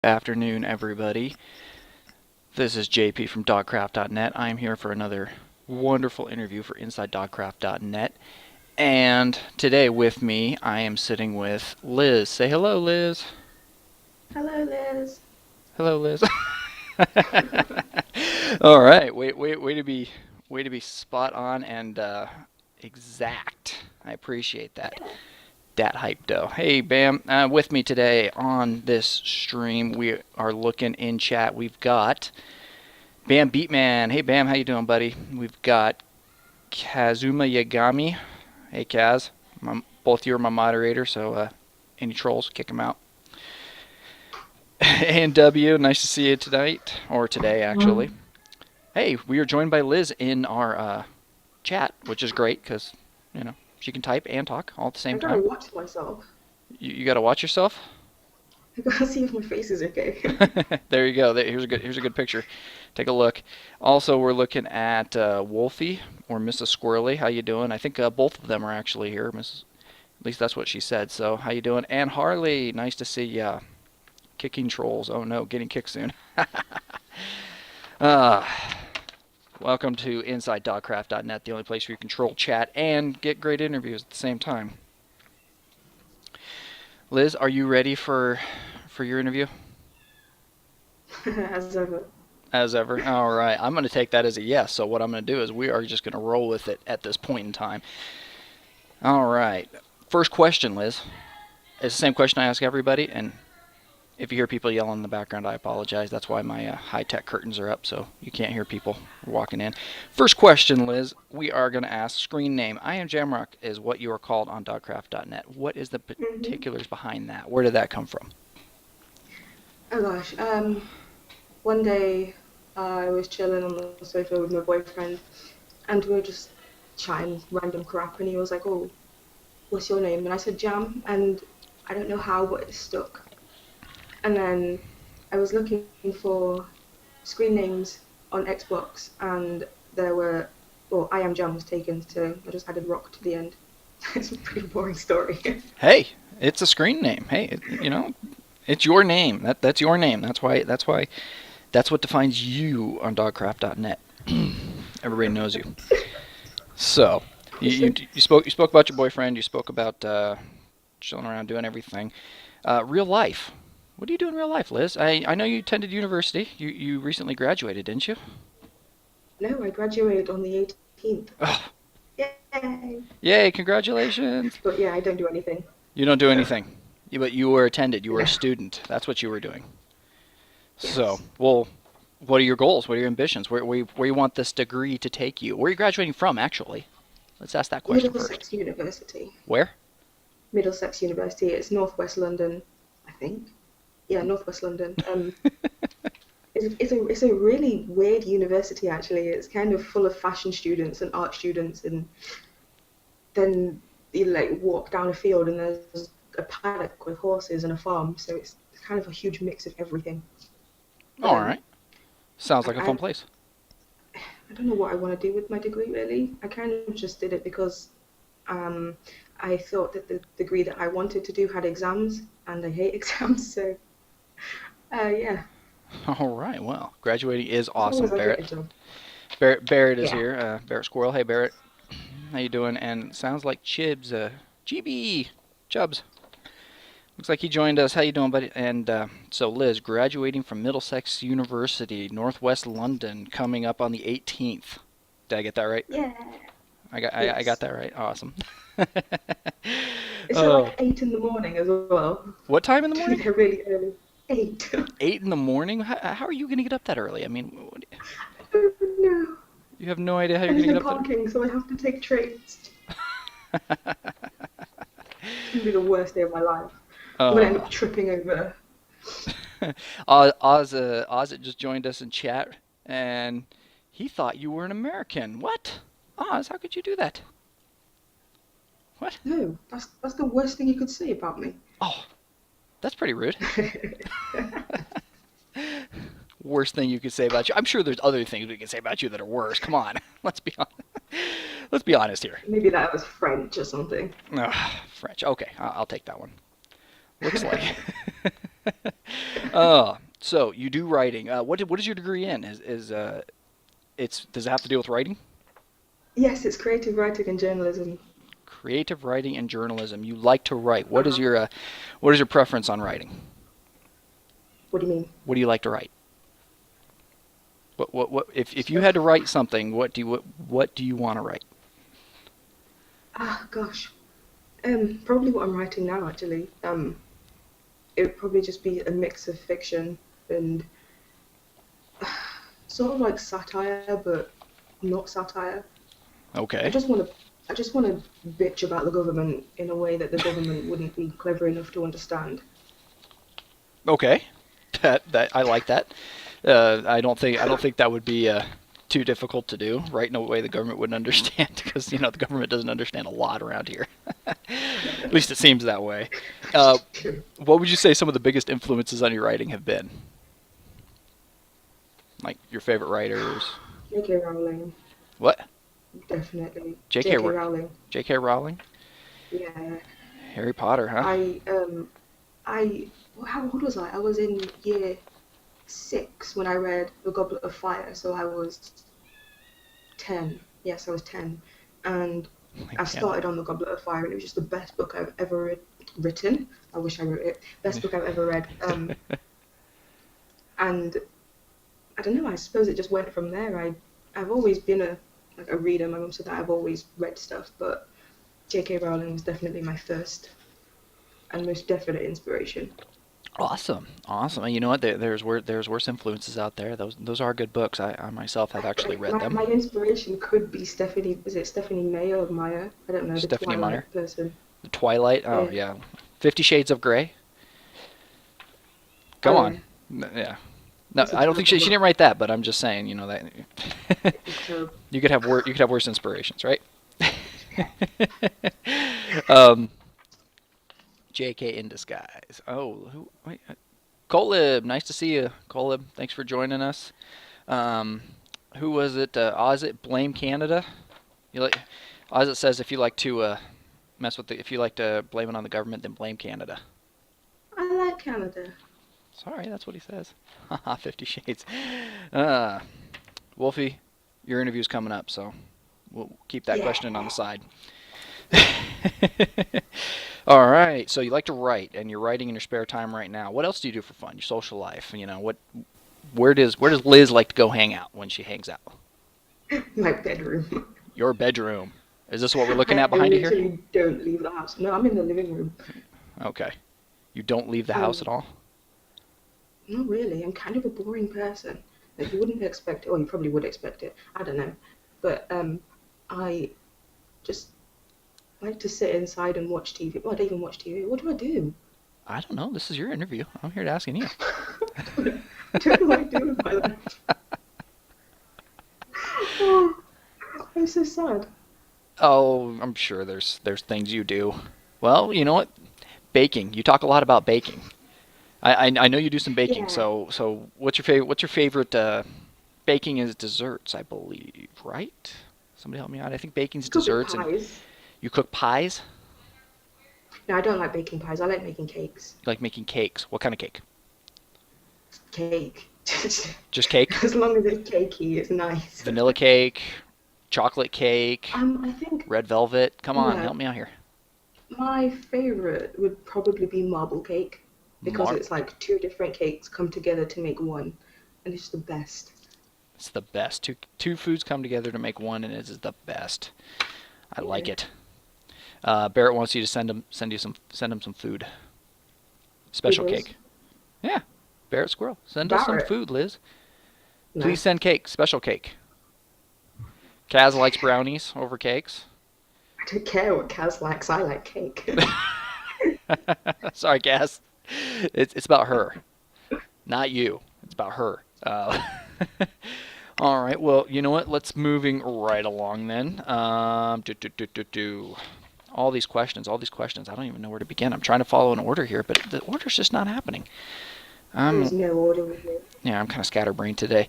afternoon, everybody. This is JP from dogcraft.net. I am here for another wonderful interview for InsideDogcraft.net. And today with me, I am sitting with Liz. Say hello, Liz. Hello, Liz. Hello, Liz. All right, way to be spot on and exact. I appreciate that. Dat hype dough. Hey, Bam. With me today on this stream, we are looking in chat. We've got Bam Beatman. Hey, Bam, how you doing, buddy? We've got Kazuma Yagami. Hey, Kaz. Both you are my moderator, so any trolls, kick them out. A&W, nice to see you tonight, or today, actually. Hey, we are joined by Liz in our chat, which is great because, she can type and talk all at the I same gotta time. watch myself. You got to watch yourself? I gotta see if my face is okay. There you go. Here's a good picture. Take a look. Also, we're looking at Wolfie or Mrs. Squirrely. How you doing? I think both of them are actually here. Mrs. At least that's what she said. So how you doing? And Harley, nice to see ya. Kicking trolls. Oh no, getting kicked soon. uh, welcome to InsideDogcraft.net, the only place where you can troll, chat, and get great interviews at the same time. Liz, are you ready for your interview? As ever. As ever? All right. I'm going to take that as a yes. So what I'm going to do is we are just going to roll with it at this point in time. All right. First question, Liz. It's the same question I ask everybody, and if you hear people yelling in the background, I apologize. That's why my high-tech curtains are up, so you can't hear people walking in. First question, Liz. We are going to ask screen name. iamjamrock is what you are called on dogcraft.net. What is the particulars behind that? Where did that come from? Oh gosh. One day I was chilling on the sofa with my boyfriend, and we were just chatting random crap, and he was like, "Oh, what's your name?" And I said Jam, and I don't know how, but it stuck. And then I was looking for screen names on Xbox, and I Am Jam was taken, so I just added Rock to the end. It's a pretty boring story. Hey, it's a screen name. Hey, it's your name. That's your name. That's what defines you on dogcraft.net. Everybody knows you. So, you spoke about your boyfriend. You spoke about chilling around, doing everything. Real life. What do you do in real life, Liz? I know you attended university. You recently graduated, didn't you? No, I graduated on the 18th. Oh, Yay! yay! Congratulations. But yeah, I don't do anything. You don't do anything, but you were attended. You were a No. student. That's what you were doing. So, Yes. well, what are your goals? What are your ambitions? Where you want this degree to take you? Where are you graduating from, actually? Let's ask that question first. Middlesex University. Where? Middlesex University. It's northwest London, I think. Yeah, northwest London. It's a really weird university actually. It's kind of full of fashion students and art students, and then you like walk down a field and there's a paddock with horses and a farm. So it's kind of a huge mix of everything. All Um, right. Sounds like a I, fun place. I don't know what I want to do with my degree really. I kind of just did it because um, I thought that the degree that I wanted to do had exams, and I hate exams. So yeah, All right. Well, graduating is as long awesome, as I get a Barrett. job. Barrett is Yeah. here. Barrett Squirrel. Hey, Barrett. How you doing? And sounds like Chibs. GB. Chubs. Looks like he joined us. How you doing, buddy? And so Liz, graduating from Middlesex University, Northwest London, coming up on the 18th. Did I get that right? Yeah. I got Yes. that right. Awesome. It's at Oh, like 8 in the morning as well. what time in the Be morning? there really early. 8. 8 in the morning? How are you going to get up that early? I mean, No. you have no idea how you're There's going to no get up parking, so I have to take trains. that It's gonna be the worst day of my life. I'm gonna end early. up tripping over. Oz just joined us in chat, and he thought you were an American. What? Oz, how could you do that? What? No, that's the worst thing you could say about me. Oh, that's pretty rude. Worst thing you could say about you. I'm sure there's other things we can say about you that are worse. Come on, let's be honest here. Maybe that was French or something. Ugh, French. Okay, I'll take that one. Looks like. So you do writing. What is your degree in? Does it have to deal with writing? Yes, it's creative writing and journalism. Creative writing and journalism. You like to write. Uh-huh. What is your preference on writing? What do you mean? What do you like to write? What if you had to Stuff. write something, what do you want to write? Ah, gosh. Probably what I'm writing now, actually. It would probably just be a mix of fiction and sort of like satire, but not satire. I Okay. just want to, I just want to bitch about the government in a way that the government wouldn't be clever enough to understand. Okay. That I like that. I don't think that would be too difficult to do. Right in a way the government wouldn't understand because the government doesn't understand a lot around here. At least it seems that way. Uh, what would you say some of the biggest influences on your writing have been? Like your favorite writers? J.K. Rowling, What? definitely. J.K. J.K. Rowling. J.K. Rowling? Yeah. Harry Potter, huh? I how old was I? I was in year six when I read The Goblet of Fire, so I was 10. Yes, I was 10. And Like I 10. started on The Goblet of Fire, and it was just the best book I've ever written. I wish I wrote it. Best book I've ever read. And I don't know, I suppose it just went from there. I've always been a reader. My mum said that I've always read stuff, but J.K. Rowling was definitely my first and most definite inspiration. Awesome, awesome. And you know what? There's worse influences out there. Those are good books. I myself have actually Like read my them. inspiration could be Stephanie. Is it Stephanie Meyer or Meyer? I don't know. The Stephanie Meyer, Twilight person. The Twilight. Oh Yeah. yeah, 50 Shades of Grey. Oh Come on. yeah. Yeah. No, It's a I don't think terrible she didn't book. write that, but I'm just saying, that It's terrible. you could have worse inspirations, right? um, J.K. in disguise. Oh, who? Wait, Colib. Nice to see you, Colib. Thanks for joining us. Um, who was it? Ozit blame Canada. You like? Ozit says if you like to if you like to blame it on the government, then blame Canada. I like Canada. Sorry, that's what he says. Haha, 50 Shades. Uh, Wolfie, your interview's coming up, so we'll keep that Yeah. question on the side. All right. So you like to write, and you're writing in your spare time right now. What else do you do for fun? Your social life. Where does Liz like to go hang out when she hangs out? My bedroom. Your bedroom. Is this what we're looking I at behind you here? literally don't leave the house. No, I'm in the living room. Okay. You don't leave the house at Um, all? Not really. I'm kind of a boring person. Like you wouldn't expect it, or you probably would expect it. I don't know. But I just like to sit inside and watch TV. Well, I don't even watch TV. What do I do? I don't know. This is your interview. I'm here to asking you. I don't know what I do with my life. Oh, I'm so sad. Oh, I'm sure there's things you do. Well, you know what? Baking. You talk a lot about baking. I know you do some baking. Yeah, So what's your favorite baking is desserts, I believe, right? Somebody help me out. I think baking's could be desserts and pies. you cook pies? No, I don't like baking pies. I like making cakes. You like making cakes. What kind of cake? Cake. Just cake? As long as it's cakey, it's nice. Vanilla cake, chocolate cake, I think, red velvet. Come on, yeah, help me out here. my favorite would probably be marble cake because Mar it's like two different cakes come together to make one, and it's the best. It's the best. Two foods come together to make one and it is the best. I like Yeah, it. Barrett wants you to send him some food. who Special does? cake. Yeah. Barrett Squirrel. Send us some Barrett. food, Liz. Please No, send cake. Special cake. Kaz likes brownies over cakes. I don't care what Kaz likes. I like cake. Sorry, Kaz. It's about her, not you. It's about her. All right. Well, you know what? Let's moving right along then. All these questions. All these questions. I don't even know where to begin. I'm trying to follow an order here, but the order's just not happening. There I'm is no order with me. Yeah, I'm kind of scatterbrained today.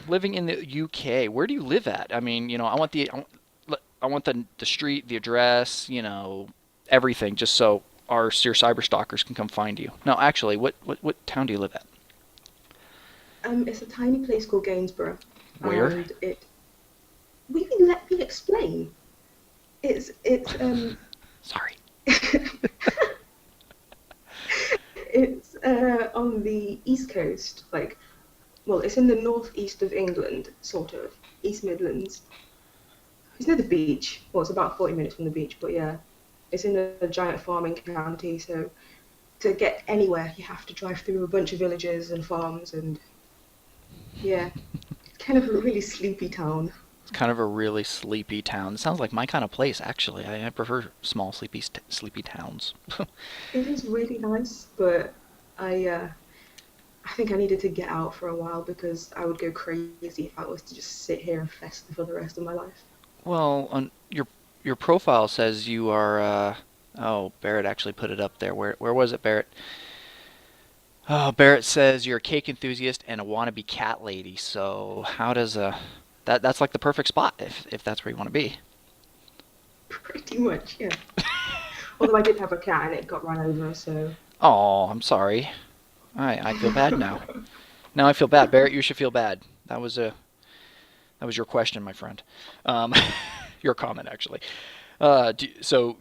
Living in the UK, where do you live at? I mean, I want the street, the address, everything, just so your cyber stalkers can come find you. No, actually, what town do you live at? It's a tiny place called Gainsborough, Where? and it. Will you let me explain? It's Sorry. it's on the east coast, like, well, it's in the northeast of England, sort of, East Midlands. It's near the beach. Well, it's about 40 minutes from the beach, but yeah, it's in a giant farming county. So to get anywhere, you have to drive through a bunch of villages and farms, and yeah, it's kind of a really sleepy town. It's kind of a really sleepy town. It sounds like my kind of place, actually. I prefer small, sleepy towns. It is really nice, but I uh, I think I needed to get out for a while because I would go crazy if I was to just sit here and fester for the rest of my life. Well, on your profile says you are. Oh, Barrett actually put it up there. Where was it, Barrett? Oh, Barrett says you're a cake enthusiast and a wannabe cat lady. So how does that's like the perfect spot if that's where you want to be. Pretty much, yeah. Although I did have a cat and it got run over, so. Oh, I'm sorry. I feel bad now. Now I feel bad. Barrett, you should feel bad. That was your question, my friend. Um, your comment, actually. So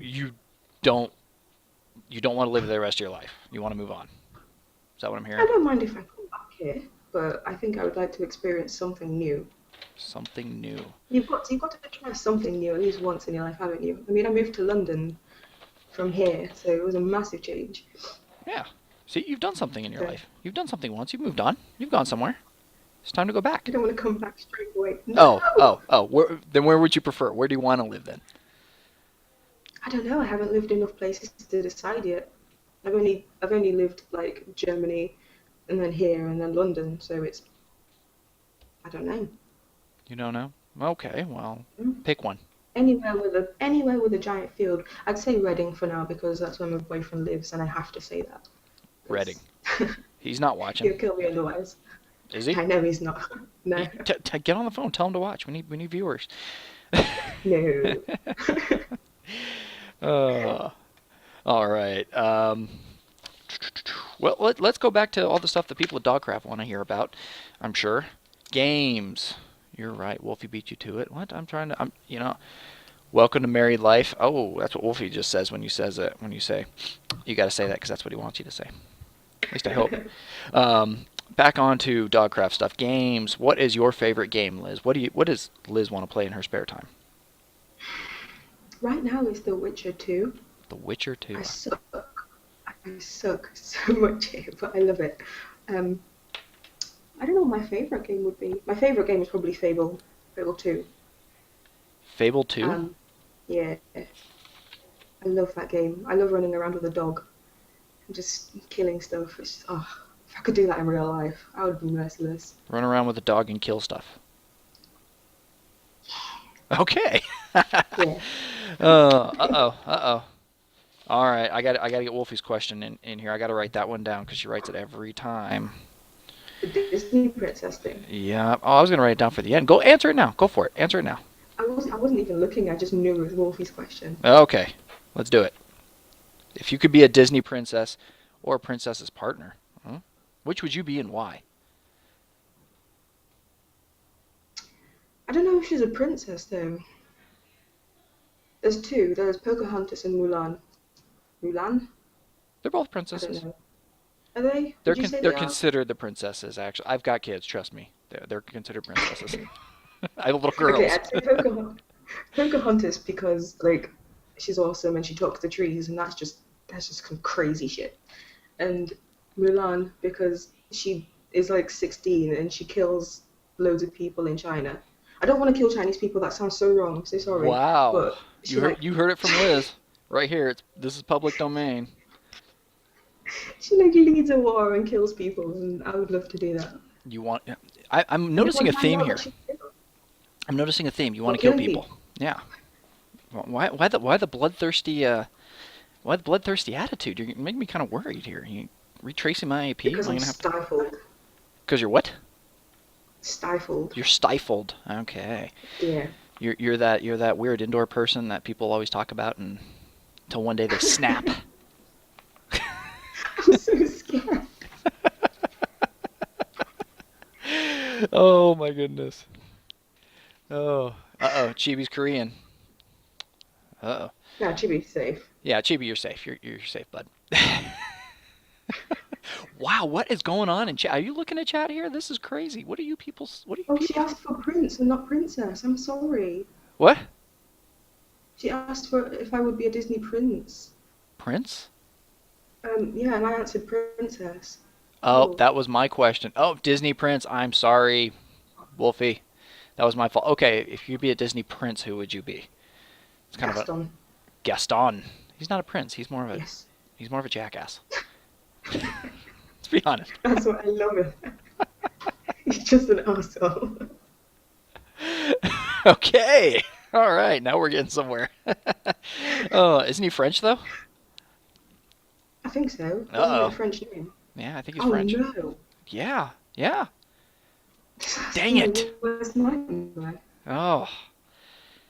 don't you don't want to live there the rest of your life. You want to move on. Is that what I'm I hearing? don't mind if I come back here, but I think I would like to experience something new. Something new. You've got to try something new at least once in your life, haven't you? I mean, I moved to London from here, so it was a massive change. Yeah. See, you've done something in your So life. You've done something once. You've moved on. You've gone somewhere. It's time to go I back. don't want to come back straight away. Oh, No! oh, oh. Then where would you prefer? Where do you want to live then? I don't know. I haven't lived enough places to decide yet. I've only lived like Germany, and then here, and then London. So it's I don't know. You don't know? Okay, well, Mm. pick one. Anywhere with a giant field. I'd say Reading for now because that's where my boyfriend lives, and I have to say that Reading. because He's not watching. he'll kill me otherwise. Is he? I know he's not. No, Get on the phone. Tell him to watch. We need viewers. no. uh, all right. Well, let's go back to all the stuff that people at Dogcraft want to hear about. I'm sure. Games. You're right. Wolfie beat you to it. What? I'm trying to. Welcome to married life. Oh, that's what Wolfie just says when you says it. When you say, you got to say that because that's what he wants you to say. At least I hope. Back on to Dogcraft stuff. Games. What is your favorite game, Liz? What does Liz want to play in her spare time? Right now it's The Witcher 2. The Witcher 2. I suck. I suck so much here, but I love it. Um, I don't know what my favorite game would be. My favorite game is probably Fable 2. Fable 2? Um, yeah, I love that game. I love running around with a dog and just killing stuff. If I could do that in real life, I would be merciless. Run around with a dog and kill stuff. Okay. Yeah. Uh-oh. All right, I gotta get Wolfie's question in here. I gotta write that one down because she writes it every time. The Disney princess thing. Yeah. Oh, I was gonna write it down for the end. Go answer it now. Go for it. Answer it now. I wasn't even looking. I just knew it was Wolfie's question. Okay. Let's do it. If you could be a Disney princess or a princess's partner, which would you be and why? I don't know if she's a princess though. There's two. There's Pocahontas and Mulan. Mulan? They're both I don't princesses. know. Are they? They're Would you say they're they are? considered the princesses. Actually, I've got kids. Trust me. They're considered princesses. I have little Okay, girls. I'd say Pocahontas because like she's awesome and she talks to trees and that's just some crazy shit. And Mulan because she is like 16 and she kills loads of people in China. I don't want to kill Chinese people. That sounds so wrong. I'm so sorry. Wow. But she You heard it from Liz. Right here. This is public domain. she like leads a war and kills people, and I would love to do that. You want I'm I don't noticing want a to find theme out here. what she did. I'm noticing a theme. You want Or to kill killing people. people. Yeah. Why the bloodthirsty attitude? You're making me kind of worried here. You retracing my IP? Am Because I I'm gonna have to? stifled. Because you're what? Stifled. You're stifled. Okay. Yeah. You're that weird indoor person that people always talk about, and until one day they snap. Oh my goodness. Oh. Uh-oh. Chibi's Korean. Uh-oh. No, to be safe. Yeah, Chibi, you're safe. You're safe, bud. Wow, what is going on in chat? Are you looking at chat here? This is crazy. What are you people? What are you Oh, she people? asked for prince and not princess. I'm sorry. What? She asked for if I would be a Disney prince. Prince? Yeah, and I answered princess. Oh, Oh, that was my question. Oh, Disney Prince. I'm sorry, Wolfie. That was my fault. Okay, if you'd be a Disney Prince, who would you be? It's kind of a Gaston. Gaston. He's not a prince. Yes. He's more of a jackass. Let's be honest. That's what I love it. He's just an asshole. Okay. All right. Now we're getting somewhere. Oh, isn't he French though? I think so. Uh Wasn't it a oh. French name? Yeah, I think he's Oh French. no. Yeah. Yeah. That's Dang my it. worst nightmare. Oh.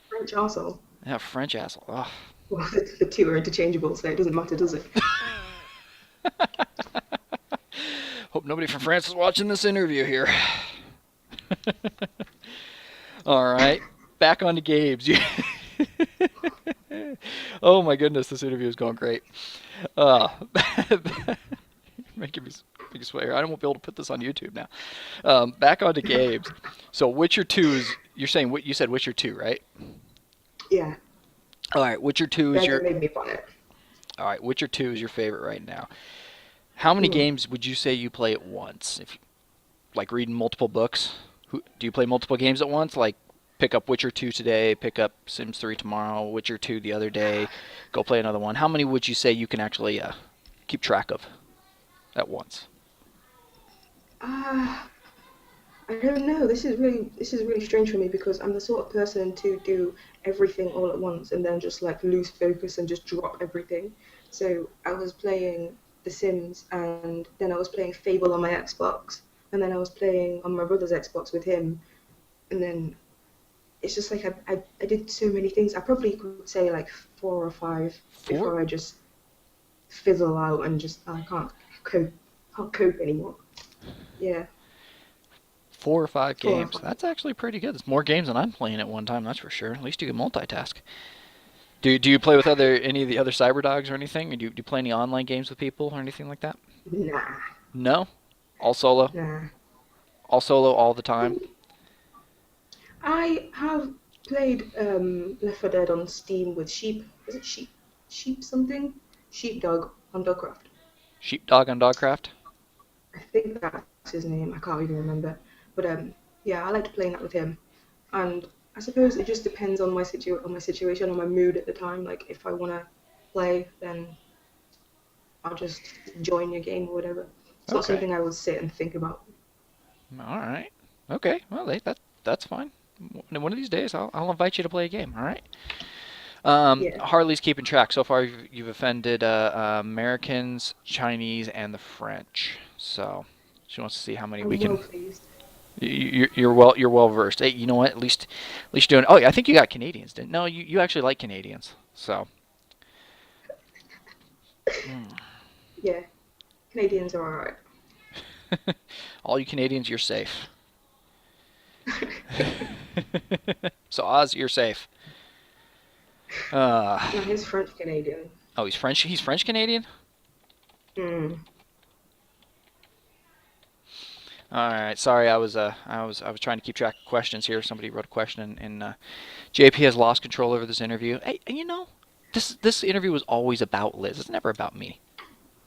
French arsehole. Yeah, French asshole. Oh. Well, the two are interchangeable, so it doesn't matter, does it? Hope nobody from France is watching this interview here. All right. Back on to Gabe's. Oh my goodness, this interview is going great. Uh, making me sweat here. I won't be able to put this on YouTube now. Back on to Gabe's. So Witcher 2 is, you're saying, what you said Witcher 2, right? Yeah. All right, Witcher 2 is Gregor your, made me buy it. all right, Witcher 2 is your favorite right now. How many Hmm. games would you say you play at once? If like reading multiple books, do you play multiple games at once? Like pick up Witcher 2 today, pick up Sims 3 tomorrow, Witcher 2 the other day, go play another one. How many would you say you can actually keep track of at once? Ah, I don't know. This is really strange for me because I'm the sort of person to do everything all at once and then just like lose focus and just drop everything. So I was playing The Sims and then I was playing Fable on my Xbox and then I was playing on my brother's Xbox with him and then it's just like I did so many things. I probably could say like four or five Four, before I just fizzle out and just I can't cope anymore. Yeah, 4 or 5 four or games. five. That's actually pretty good. It's more games than I'm playing at one time. That's for sure. At least you can multitask. Do you play with any of the other cyber dogs or anything? Or do you play any online games with people or anything like that? Nah, No, all solo, nah. all the time. I have played Left 4 Dead on Steam with Sheep. Is it Sheep? Sheep something? Sheepdog on Dogcraft. Sheepdog on Dogcraft. I think that's his name. I can't even remember. But yeah, I liked playing that with him. And I suppose it just depends on my situation, on my mood at the time. Like if I wanna play, then I'll just join your game or whatever. It's not Okay. something I will sit and think about. All right. Okay. Well, that's fine. One of these days, I'll invite you to play a game. All right. Yeah, Harley's keeping track. So far, you've offended Americans, Chinese, and the French. So she wants to see how many we I'm well can. pleased. You're well versed. Hey, you know what? At least you're doing. Oh, yeah, I think you got Canadians. Didn't? No, you actually like Canadians. So Yeah, Canadians are alright. all you Canadians, you're safe. So Oz, you're safe. Uh, No, he's French Canadian. oh, he's French. He's French Canadian. Mm. All right. Sorry, I was trying to keep track of questions here. Somebody wrote a question, and JP has lost control over this interview. Hey, and this interview was always about Liz. It's never about me.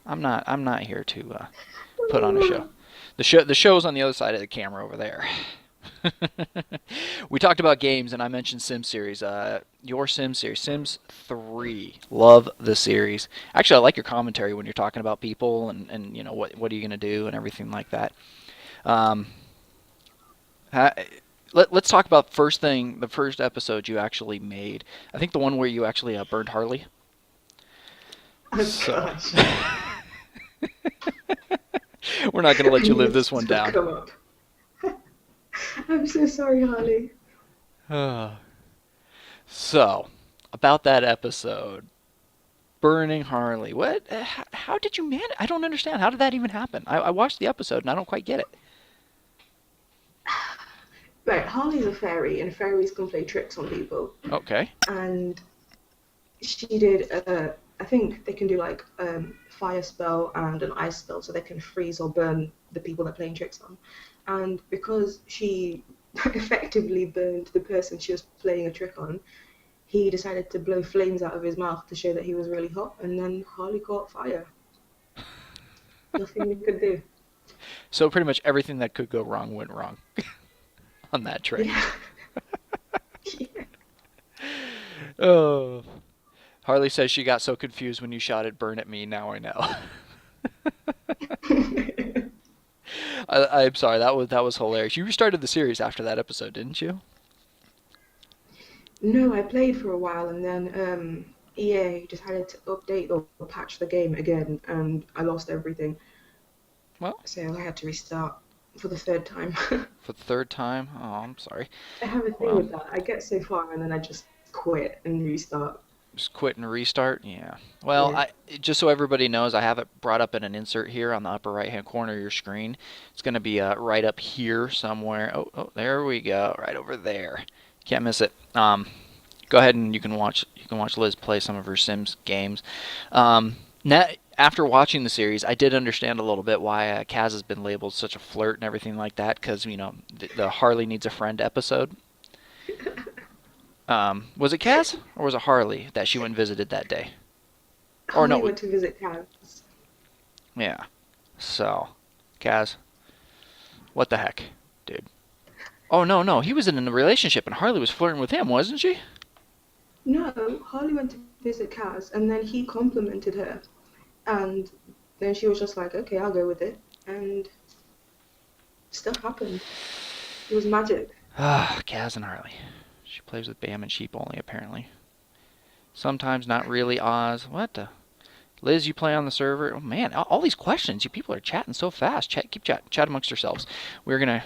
I'm not here to put on a show. The show's on the other side of the camera over there. We talked about games, and I mentioned Sim series. Your Sim series, Sims 3. Love the series. Actually, I like your commentary when you're talking about people and what are you gonna do and everything like that. Um, ha- let's talk about the first episode you actually made. I think the one where you actually burned Harley. Oh So gosh, we're not gonna I let you knew live this this one would down. come up. I'm so sorry, Harley. So, about that episode, burning Harley. What? How did you manage? I don't understand. How did that even happen? I watched the episode and I don't quite get it. Right, Harley's a fairy, and fairies can play tricks on people. Okay. And she did, I think they can do like fire spell and an ice spell, so they can freeze or burn the people they're playing tricks on. And because she effectively burned the person she was playing a trick on, he decided to blow flames out of his mouth to show that he was really hot, and then Harley caught fire. Nothing we could do. So pretty much everything that could go wrong went wrong on that trick. Yeah. Yeah. Oh. Harley says she got so confused when you shouted "burn at me." Now I know. I'm sorry. That was hilarious. You restarted the series after that episode, didn't you? No, I played for a while and then EA decided to update or patch the game again and I lost everything. Well, So I had to restart for the third time. for the third time. Oh, I'm sorry. I have a thing Well, with that. I get so far and then I just quit and restart. just quit and restart. Yeah. Well, Yeah. I just so everybody knows, I have it brought up in an insert here on the upper right-hand corner of your screen. It's going to be right up here somewhere. Oh, there we go. Right over there. Can't miss it. Go ahead and you can watch Liz play some of her Sims games. Now, after watching the series, I did understand a little bit why Kaz has been labeled such a flirt and everything like that, because the Harley needs a friend episode. Was it Kaz or was it Harley that she went and visited that day? Or Holly no, went to visit Kaz. yeah. So, Kaz, what the heck, dude? Oh no, he was in a relationship and Harley was flirting with him, wasn't she? No, Holly went to visit Kaz and then he complimented her. And then she was just like, okay, I'll go with it. And stuff happened. It was magic. Ah, Kaz and Harley. She plays with Bam and Sheep only, apparently. Sometimes not really Oz. What the? Liz, you play on the server? Oh man, all these questions. You people are chatting so fast. Chat amongst yourselves. We're gonna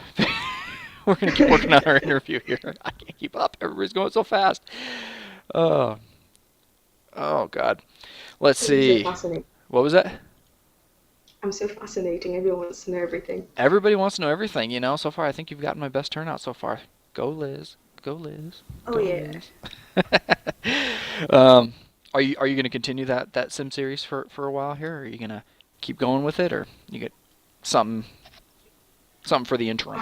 we're gonna keep working on our interview here. I can't keep up. Everybody's going so fast. Oh, oh God. Let's I'm so see. fascinating. What was that? I'm so fascinating. Everyone wants to know everything. Everybody wants to know everything. So far I think you've gotten my best turnout so far. Go Liz. Go Liz. Oh Go yeah. Liz. um, are you going to continue that Sim series for a while here? Or are you going to keep going with it, or you get something for the interim?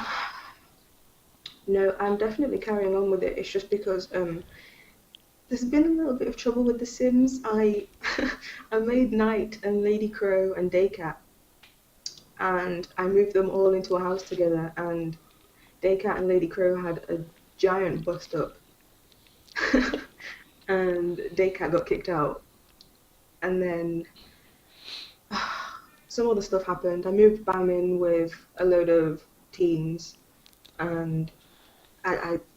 No, I'm definitely carrying on with it. It's just because there's been a little bit of trouble with The Sims. I I made Knight and Lady Crow and Daycat, and I moved them all into a house together. And Daycat and Lady Crow had a giant bust up, and Daycat got kicked out. And then some other stuff happened. I moved Bam in with a load of teens, and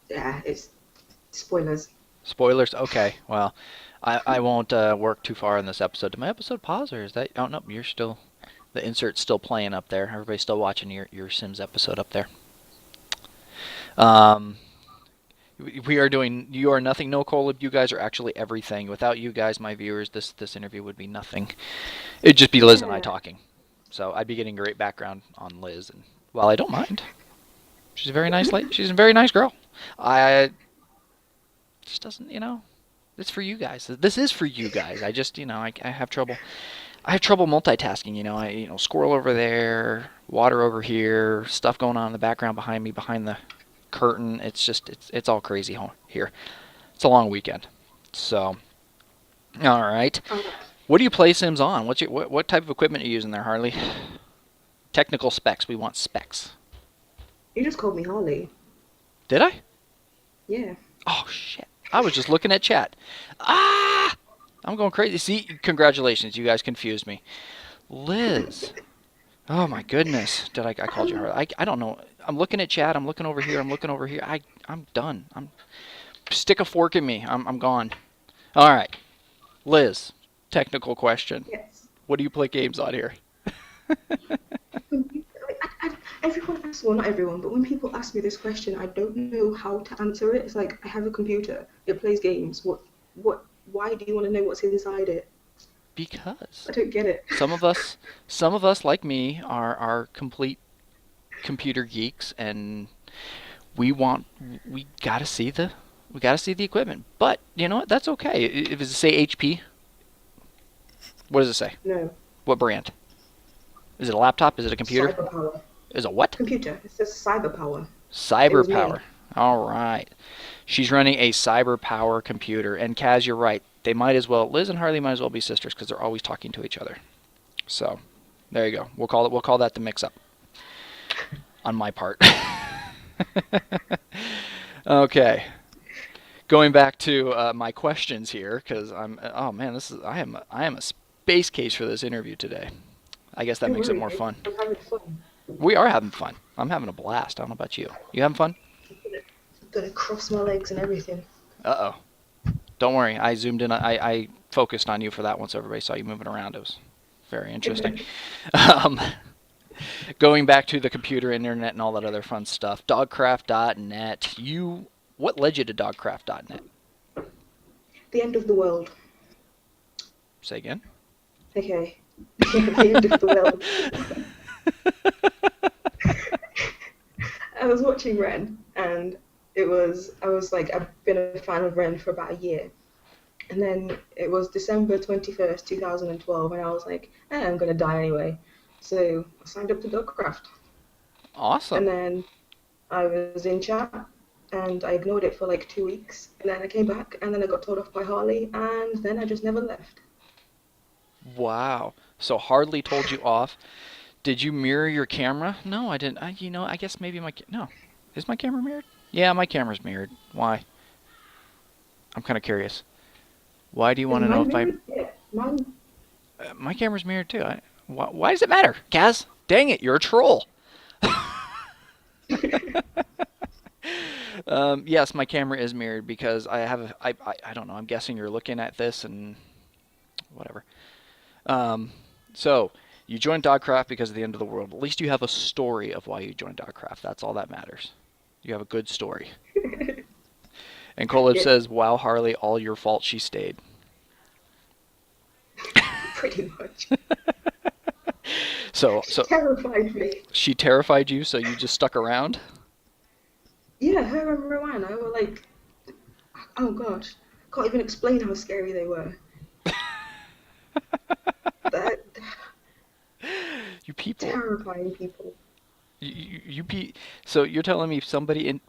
yeah, it's spoilers. Spoilers. Okay. Well, I won't work too far in this episode. Did my episode pause, or is that? Oh no, you're still. The insert's still playing up there. Everybody's still watching your Sims episode up there. Um, we are doing You Are Nothing, no Colab. You guys are actually everything. Without you guys, my viewers, this interview would be nothing. It'd just be Liz and I Yeah. talking. So I'd be getting great background on Liz, and well, I don't mind. She's a very nice lady. She's a very nice girl. I just doesn't, It's for you guys. This is for you guys. I just, I have trouble. I have trouble multitasking. Squirrel over there, water over here, stuff going on in the background behind me, behind the curtain. It's all crazy here. It's a long weekend. So, all right. Um, What do you play Sims on? What type of equipment are you using there, Harley? Technical specs. We want specs. you just called me Harley. Did I? Yeah. Oh shit. I was just looking at chat. Ah! I'm going crazy. See, congratulations. You guys confused me. Liz. Oh my goodness. I called you Harley? I don't know. I'm looking at chat. I'm looking over here. I'm looking over here. I'm done. Stick a fork in me. I'm gone. All right. Liz, technical question. Yes. What do you play games on here? Everyone asks, well, not everyone, but when people ask me this question, I don't know how to answer it. It's like I have a computer. It plays games. Why do you want to know what's inside it? Because I don't get it. some of us like me are complete computer geeks, and We want we gotta see the we gotta see the equipment. But you know what? That's okay. If it say HP, what does it say? No, What brand? Is it a laptop? Is it a computer? cyber power. Is it what? Computer. It says cyber power. It Cyber was power. me. All right. She's running a cyber power computer. And Kaz, you're right. They might as well. Liz and Harley might as well be sisters because they're always talking to each other. So, there you go. We'll call that the mix up on my part. Okay. Going back to my questions here because I'm. Oh man, I am a space case for this interview today. I guess that Don't makes it worry, more babe. fun. I'm having fun. We are having fun. I'm having a blast. I don't know about you. You having fun? I'm gonna cross my legs and everything. Uh oh. Don't worry. I zoomed in. I focused on you for that one, so everybody saw you moving around. It was very interesting. Um, going back to the computer, internet, and all that other fun stuff. Dogcraft.net. What led you to dogcraft.net? The end of the world. Say again. Okay. The end of the world. I was watching Ren, and I was like, I've been a fan of Ren for about a year. And then it was December 21st, 2012, and I was like, I'm gonna die anyway. So I signed up to Dogcraft. Awesome. And then I was in chat, and I ignored it for like 2 weeks. And then I came back, and then I got told off by Harley, and then I just never left. Wow. So Hardly told you off. Did you mirror your camera? No, I didn't. I guess maybe no. Is my camera mirrored? Yeah, my camera's mirrored. Why? I'm kind of curious. Why do you Is want to know mine if I? mirrored? Yeah, mine. My camera's mirrored too. Why does it matter, Kaz? Dang it, you're a troll. Yes, my camera is mirrored because I have I don't know. I'm guessing you're looking at this and whatever. So you joined Dogcraft because of the end of the world. At least you have a story of why you joined Dogcraft. That's all that matters. You have a good story. And Kolib Yeah, says, "Wow, Harley, all your fault. She stayed." pretty much. So Terrified me. she terrified you, so you just stuck around. Yeah, her and Rowana were like, oh gosh, can't even explain how scary they were. That You people, terrifying people. you be. So you're telling me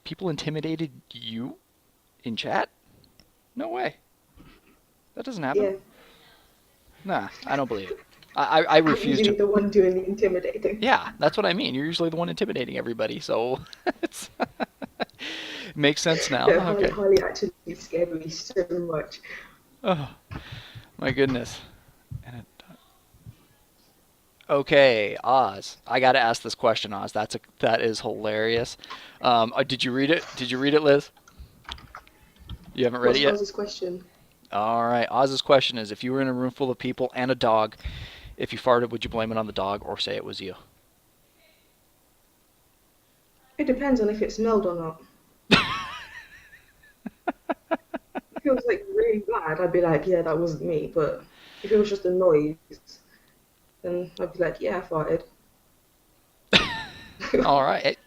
people intimidated you in chat? No way. That doesn't happen. Yeah, Nah, I don't believe it. I I'm refuse usually to. the one doing the intimidating. Yeah, that's what I mean. You're usually the one intimidating everybody, so it makes sense now. No, Okay. Harley actually scared me so much. Oh my goodness. And okay, Oz. I got to ask this question, Oz. That is hilarious. Did you read it? Did you read it, Liz? You haven't read it What's yet? Oz's question? All right. Oz's question is: if you were in a room full of people and a dog, if you farted, would you blame it on the dog or say it was you? It depends on if it smelled or not. If it was like really bad, I'd be like, yeah, that wasn't me. But if it was just a noise, then I'd be like, yeah, I farted. All right.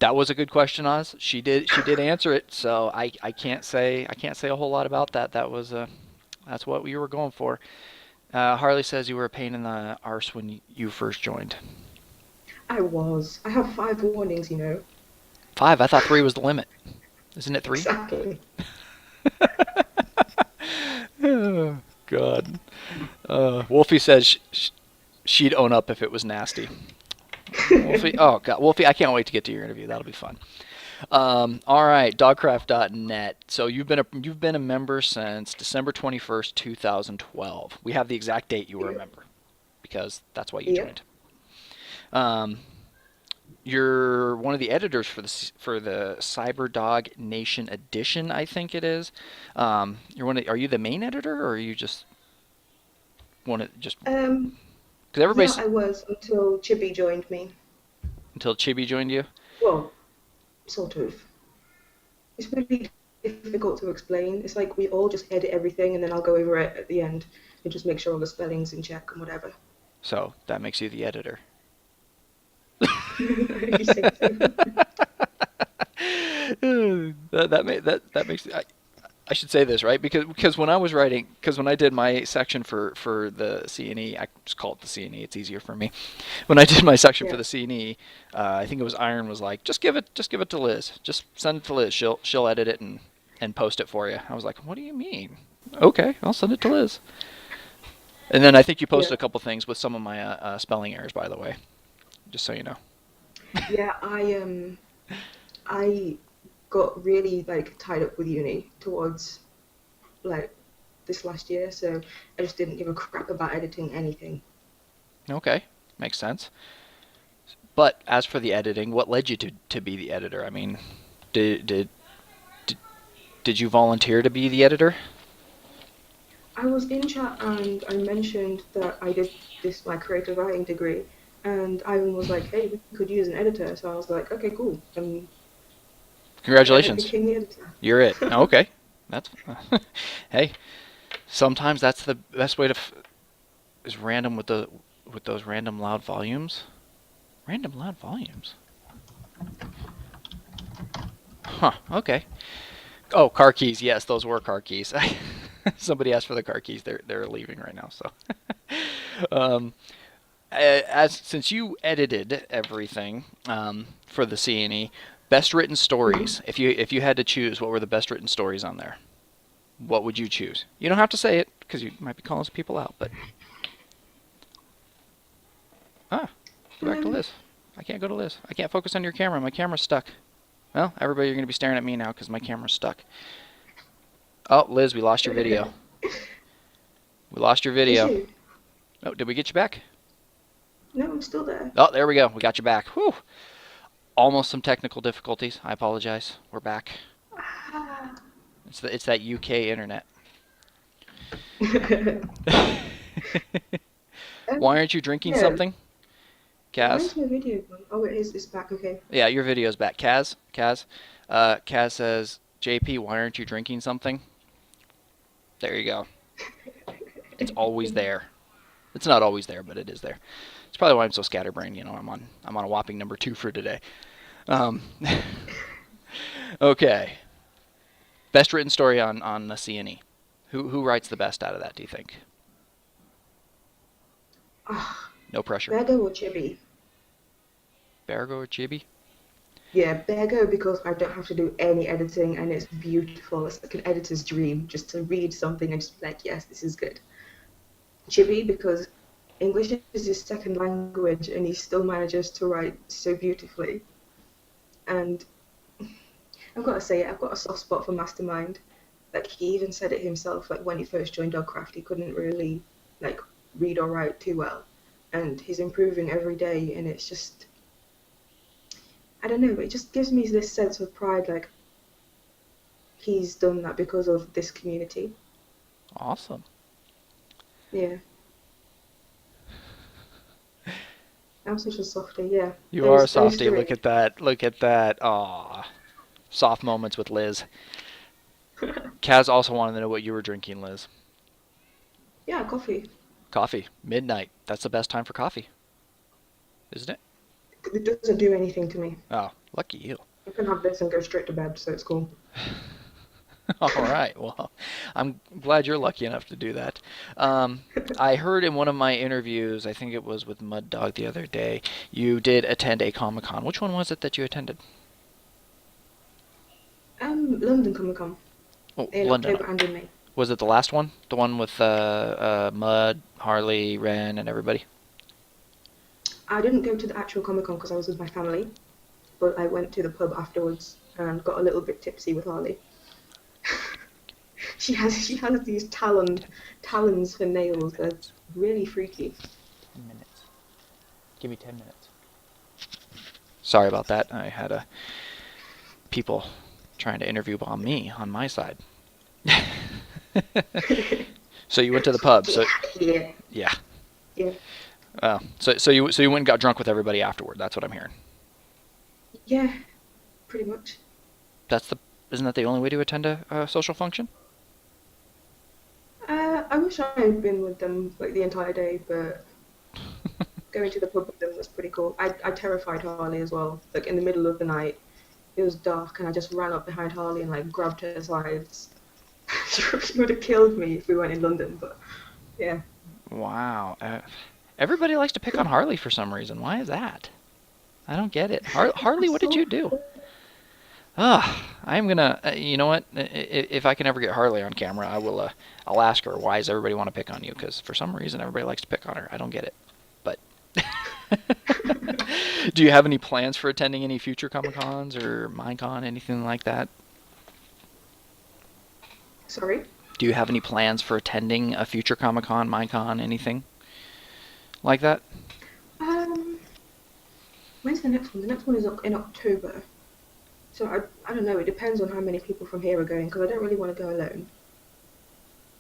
That was a good question, Oz. She did answer it, so I can't say a whole lot about that. That's what we were going for. Harley says you were a pain in the arse when you first joined. I was. I have 5 warnings, you know. 5. I thought 3 was the limit. Isn't it 3? Exactly. Oh, God. Wolfie says she'd own up if it was nasty. Wolfie, oh God, Wolfie, I can't wait to get to your interview. That'll be fun. All right, dogcraft.net. So you've been a member since December 21st, 2012. We have the exact date you were a Yep. member because that's why you Yep. joined. Um, you're one of the editors for the CyberDog Nation edition, I think it is. Are you the main editor or are you just one of just Um, because yeah, everybody's I was until Chibi joined me. until Chibi joined you? Well, sort of. It's really difficult to explain. It's like we all just edit everything and then I'll go over it at the end and just make sure all the spelling's in check and whatever. So that makes you the editor. You say so. That makes I should say this right because when I was writing because when I did my section for the C&E, I just call it the C&E. It's easier for me. When I did my section for Yeah, the C&E, I think it was Iron was like just give it to Liz. Just send it to Liz. She'll edit it and post it for you. I was like, what do you mean? Okay, I'll send it to Liz. And then I think you yeah, posted a couple things with some of my spelling errors, by the way, just so you know. yeah. I got really like tied up with uni towards like this last year, so I just didn't give a crap about editing anything. Okay, makes sense. But as for the editing, what led you to be the editor? I mean, did did did, did you volunteer to be the editor? I was in chat and I mentioned that I did this my creative writing degree, and Ivan was like, "Hey, we could use an editor." So I was like, "Okay, cool," and I Congratulations, became the editor. you're it. Okay, that's hey. Sometimes that's the best way to is random with those random loud volumes. Random loud volumes. Huh. Okay. Oh, car keys. Yes, those were car keys. Somebody asked for the car keys. They're leaving right now. So, um, as since you edited everything for the C&E, best written Mhm. stories. If you had to choose, what were the best written stories on there? What would you choose? You don't have to say it because you might be calling some people out. But go back to Um, Liz. I can't go to Liz. I can't focus on your camera. My camera's stuck. Well, everybody, you're going to be staring at me now because my camera's stuck. Oh, Liz, we lost your video. We lost your did video. you? Oh, did we get you back? No, I'm still there. Oh, there we go. We got you back. Whew. Almost some technical difficulties. I apologize. We're back. Ah. It's that UK internet. Why aren't you drinking Yeah, something, Kaz? where's my video gone? Oh, it's back. Okay. Yeah, your video's back. Kaz says, JP, why aren't you drinking something? There you go. It's always there. It's not always there, but it is there. It's probably why I'm so scatterbrained. I'm on a whopping number 2 for today. Um, okay. Best written story on the C&E. Who writes the best out of that? Do you think? Ah, No pressure. Bego or Chibi? Bargo or Chibi? Yeah, Bego because I don't have to do any editing and it's beautiful. It's like an editor's dream just to read something and just be like, yes, this is good. Chibi because English is his second language and he still manages to write so beautifully. And I've got to say, I've got a soft spot for Mastermind. Like he even said it himself, like when he first joined Dogcraft, he couldn't really like read or write too well. And he's improving every day and it's just I don't know, it just gives me this sense of pride, like he's done that because of this community. Awesome. Yeah, I'm such a softie. Yeah, You are a those softie. Look three. at that. Look at that. Aw. Soft moments with Liz. Kaz also wanted to know what you were drinking, Liz. Yeah, coffee. Coffee. Midnight. That's the best time for coffee, isn't it? It doesn't do anything to me. Oh, lucky you. I can have this and go straight to bed, so it's cool. All right. Well, I'm glad you're lucky enough to do that. Um, I heard in one of my interviews, I think it was with Mud Dog the other day, you did attend a Comic Con. Which one was it that you attended? London Comic Con Oh, in London. October and in May. Was it the last one? The one with Mud, Harley, Ren, and everybody? I didn't go to the actual Comic Con because I was with my family, but I went to the pub afterwards and got a little bit tipsy with Harley. She has these talons for nails. They're really freaky. 10 minutes. Give me 10 minutes. Sorry about that. I had people trying to interview on me on my side. So you went to the pub. Get So out of here. yeah. Yeah, So you went and got drunk with everybody afterward. That's what I'm hearing. yeah, pretty much. That's the Isn't that the only way to attend a social function? I wish I had been with them like the entire day, but going to the pub with them was pretty cool. I terrified Harley as well. Like in the middle of the night, it was dark, and I just ran up behind Harley and like grabbed her sides. She would have killed me if we weren't in London, but yeah. Wow. Everybody likes to pick on Harley for some reason. Why is that? I don't get it. Harley, what did So you do? I'm gonna. You know what? If I can ever get Harley on camera, I will. I'll ask her why does everybody want to pick on you? Because for some reason everybody likes to pick on her. I don't get it. But do you have any plans for attending any future Comic Cons or Minecon, anything like that? sorry. Do you have any plans for attending a future Comic Con, Minecon, anything like that? Um, when's the next one? The next one is in October. So I don't know. It depends on how many people from here are going because I don't really want to go alone.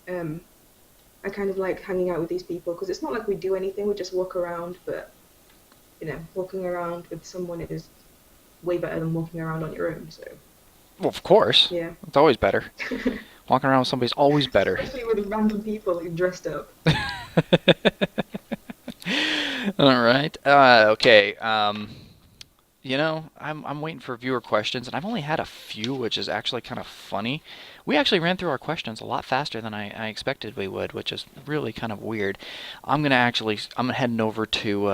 Um, I kind of like hanging out with these people because it's not like we do anything. We just walk around, but walking around with someone is way better than walking around on your own. So Well, of course. yeah, It's always better. Walking around with somebody's always better. especially with random people like dressed up. All right. Okay. I'm waiting for viewer questions, and I've only had a few, which is actually kind of funny. We actually ran through our questions a lot faster than I expected we would, which is really kind of weird. I'm heading over to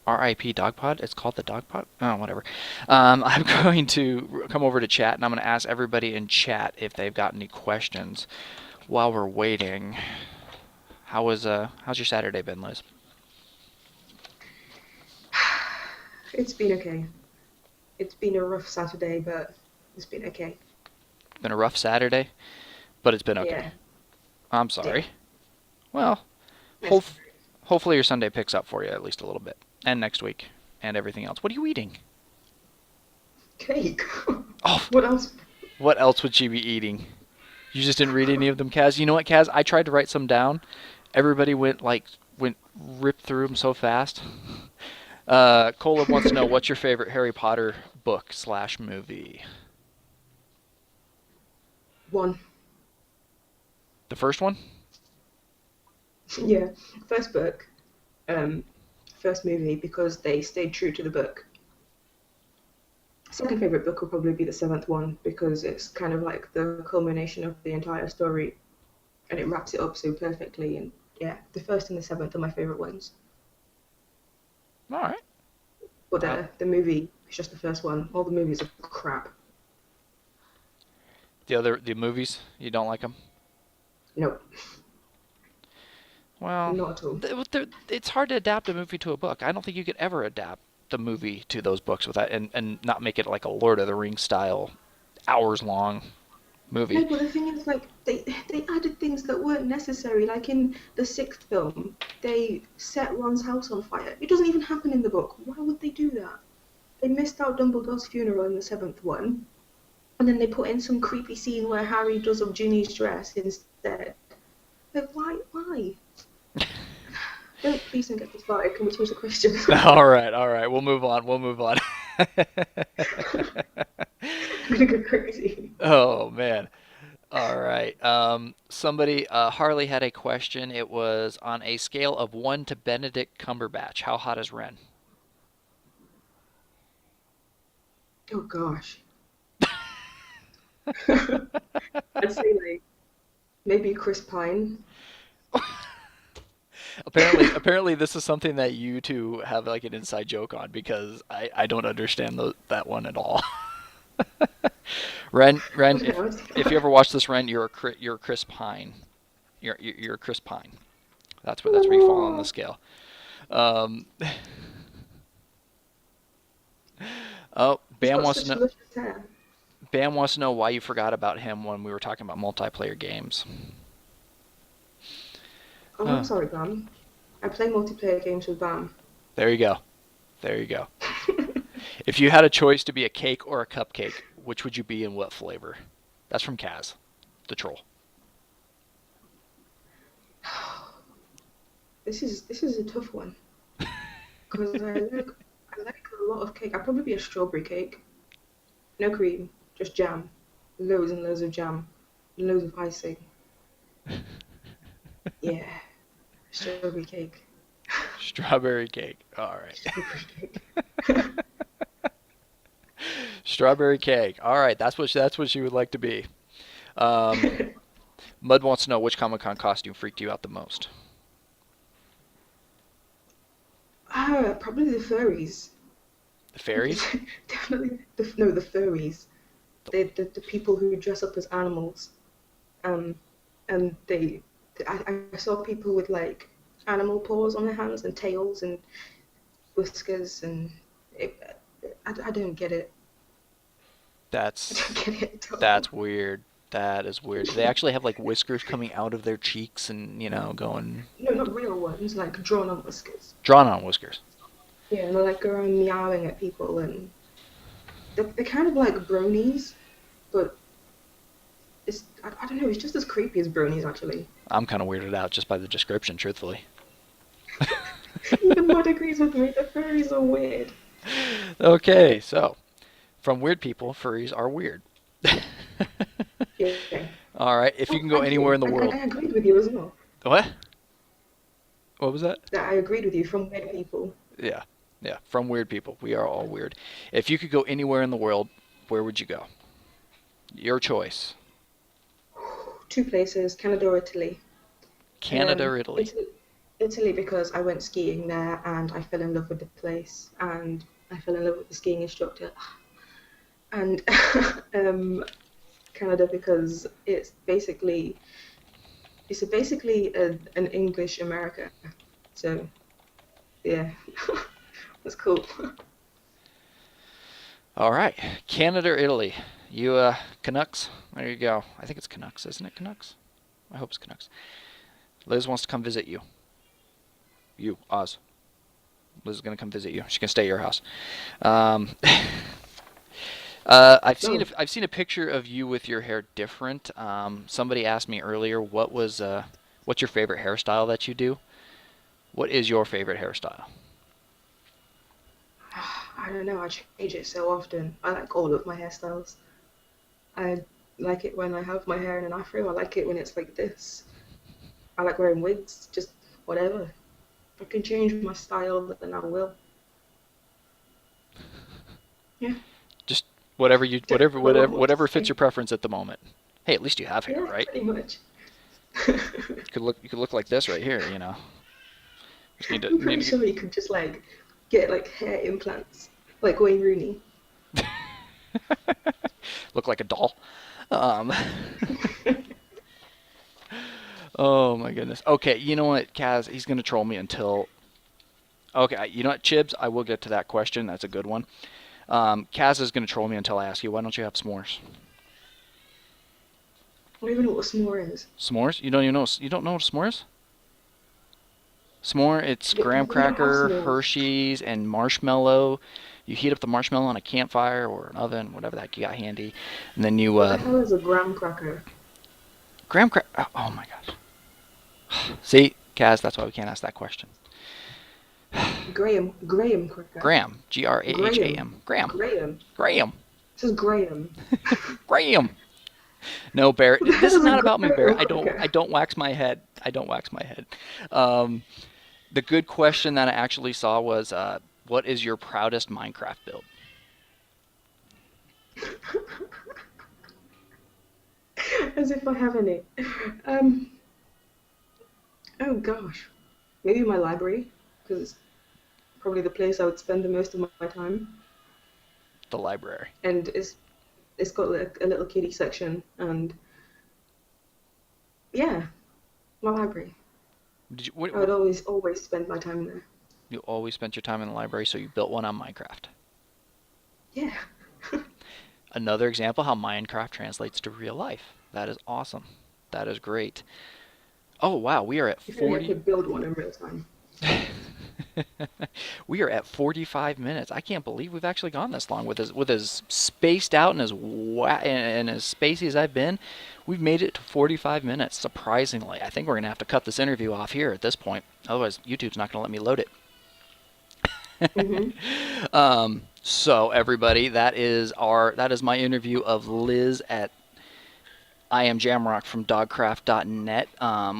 RIP Dogpod. It's called the Dogpod. Oh, whatever. I'm going to come over to chat, and I'm going to ask everybody in chat if they've got any questions while we're waiting. How's your Saturday been, Liz? It's been okay. It's been a rough Saturday, but it's been okay. Been a rough Saturday, but it's been okay. Yeah, I'm yeah. sorry. Well, It's hope, hopefully your Sunday picks up for you at least a little bit, and next week, and everything else. What are you eating? cake. Oh, What else? what else would she be eating? You just didn't read any of them, Kaz. You know what, Kaz? I tried to write some down. Everybody went ripped through them so fast. Coleb wants to know what's your favorite Harry Potter book slash movie. One. The first one? Yeah. First book. Um, first movie because they stayed true to the book. Second favorite book will probably be the seventh one because it's kind of like the culmination of the entire story and it wraps it up so perfectly. And yeah, the first and the seventh are my favorite ones. All right. But Uh, the movie is just the first one. All the movies are crap. the movies you don't like them? No, Well, not at all. it's hard to adapt a movie to a book. I don't think you could ever adapt the movie to those books without and not make it like a Lord of the Rings style hours long No, movie. but the thing is, like, they added things that weren't necessary. Like in the sixth film, they set Ron's house on fire. It doesn't even happen in the book. Why would they do that? They missed out Dumbledore's funeral in the seventh one, and then they put in some creepy scene where Harry does up Ginny's dress instead. Like, why? Why? Don't please don't get me started. Can we change the question? All right. We'll move on. We'll move on. I'm gonna go crazy. Oh man. All right. Harley had a question. It was on a scale of 1 to Benedict Cumberbatch. How hot is Ren? Oh gosh. I'd say like maybe Chris Pine. Apparently, this is something that you two have like an inside joke on because I don't understand that one at all. Ren, Okay, I'd if you ever watch this, Ren, you're a Chris Pine. You're a Chris Pine. That's where you fall on the scale. Um, oh, He's got such luscious hair. Bam wants to know why you forgot about him when we were talking about multiplayer games. Oh, I'm Huh. sorry, Bam. I play multiplayer games with Bam. There you go. There you go. If you had a choice to be a cake or a cupcake, which would you be and what flavor? That's from Kaz, the troll. This is a tough one because I like a lot of cake. I'd probably be a strawberry cake. No cream, just jam. Loads and loads of jam. Loads of icing. Yeah, strawberry cake. Strawberry cake. All right. Strawberry cake. Strawberry cake. All right, that's what she would like to be. Um, Mud wants to know which Comic Con costume freaked you out the most. Probably the furries. The fairies. Definitely, no, the furries. The, The people who dress up as animals. Um, and I saw people with like animal paws on their hands and tails and whiskers, and it, I don't get it. I that's don't get it at all. that's weird. That is weird. Do they actually have like whiskers coming out of their cheeks and going No, not real ones, like drawn on whiskers. drawn on whiskers? Yeah, and they like go around meowing at people, and they're kind of like bronies, but I don't know, it's just as creepy as bronies actually. I'm kind of weirded out just by the description, truthfully. Even Mud agrees with me, the furries are weird. Okay, so from weird people, furries are weird. Yeah. All right, if you Oh, can go thank anywhere you. in the world. I agreed with you as well. What? What was that? That I agreed with you from weird people. Yeah, yeah, from weird people. We are all weird. If you could go anywhere in the world, where would you go? Your choice. Two places, Canada or Italy. Canada or Italy? Italy because I went skiing there and I fell in love with the place and I fell in love with the skiing instructor. And Canada because it's basically an English America. So yeah, that's cool. All right, Canada or Italy? You Canucks? There you go. I think it's Canucks, isn't it? Canucks? I hope it's Canucks. Liz wants to come visit you. You, Oz. Liz is gonna come visit you. She's gonna stay at your house. Um, No, I've seen a picture of you with your hair different. Somebody asked me earlier what's your favorite hairstyle that you do. What is your favorite hairstyle? I don't know. I change it so often. I like all of my hairstyles. I like it when I have my hair in an afro. I like it when it's like this. I like wearing wigs. Just whatever. If I can change my style, then I will. Yeah. Just whatever you whatever What whatever what to whatever fits say? your preference at the moment. Hey, at least you have hair, Yeah, right? pretty much. You could look like this right here. Just I'm need pretty to sure you could just like get like hair implants, like Wayne Rooney. look like a doll. Um, oh my goodness. Okay, you know what, Kaz? He's gonna troll me until. Okay, you know what, Chibs? I will get to that question. That's a good one. Kaz is gonna troll me until I ask you, why don't you have s'mores? I don't even know what a s'more is. S'mores? You don't know what s'more is? S'more, it's Yeah, graham we don't have cracker, s'mores. Hershey's, and marshmallow. You heat up the marshmallow on a campfire or an oven, whatever the heck you got handy, and then you What the hell is a graham cracker? graham cracker. Oh my gosh. See, Kaz, that's why we can't ask that question. Graham cracker. Graham, Graham. Graham, Graham, Graham. Graham, This is Graham. Graham. No, Barrett. What the This hell is is a not about me, Barrett. graham I cracker? don't wax my head. I don't wax my head. Um, the good question that I actually saw was, what is your proudest Minecraft build? As if I have any. Um, oh gosh. Maybe my library, because it's probably the place I would spend the most of my time. The library. And it's got like a little kiddie section, and yeah, my library. Did you? I would always spend my time there. You always spent your time in the library, so you built one on Minecraft. Yeah. Another example how Minecraft translates to real life. That is awesome. That is great. Oh wow, we are at If only I 40. could build one in real time. We are at 45 minutes. I can't believe we've actually gone this long with as spaced out and and as spacey as I've been. We've made it to 45 minutes. Surprisingly, I think we're gonna have to cut this interview off here at this point. Otherwise, YouTube's not gonna let me load it. Hmm. So everybody, that is my interview of Liz at iamjamrock from dogcraft.net.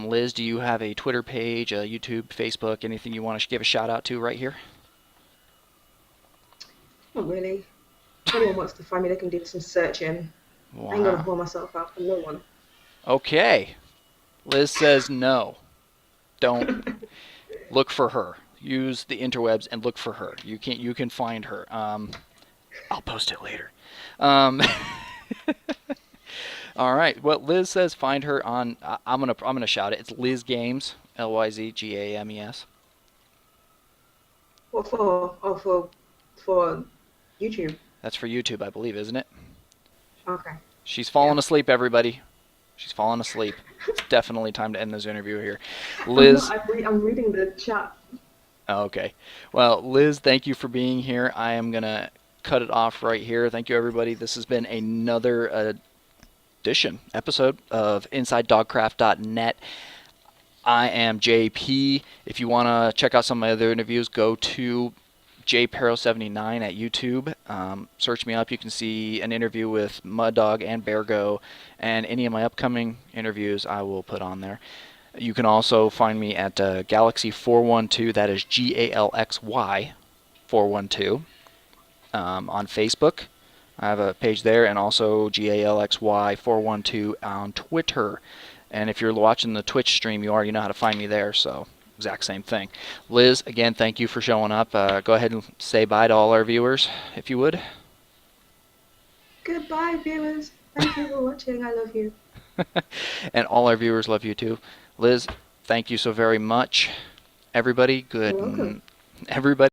Liz, do you have a Twitter page, a YouTube, Facebook, anything you want to give a shout out to right here? Not really. If anyone wants to find me, they can do some searching. I ain't gonna Wow. pour myself out for no one. Okay. Liz says no. Don't look for her. Use the interwebs and look for her. You can find her. I'll post it later. Um, all right. Well, Liz says find her on. I'm gonna shout it. It's Liz Games. LYZGAMES. What for? Oh, for YouTube. That's for YouTube, I believe, isn't it? Okay. She's Yeah. falling asleep, everybody. She's falling asleep. It's definitely time to end this interview here. I'm not. Liz. I'm reading the chat. Okay. Well, Liz, thank you for being here. I am going to cut it off right here. Thank you, everybody. This has been another episode of InsideDogcraft.net. I am JP. If you want to check out some of my other interviews, go to jparo79 at YouTube. Search me up. You can see an interview with Mud Dog and Bear Go, and any of my upcoming interviews I will put on there. You can also find me at Galaxy 412. That is GALXY 412 on Facebook. I have a page there, and also GALXY 412 on Twitter. And if you're watching the Twitch stream, you already know how to find me there. So exact same thing. Liz, again, thank you for showing up. Go ahead and say bye to all our viewers, if you would. Goodbye, viewers. Thank you for watching. I love you. And all our viewers love you too. Liz, thank you so very much. Everybody, You're good. welcome. Everybody.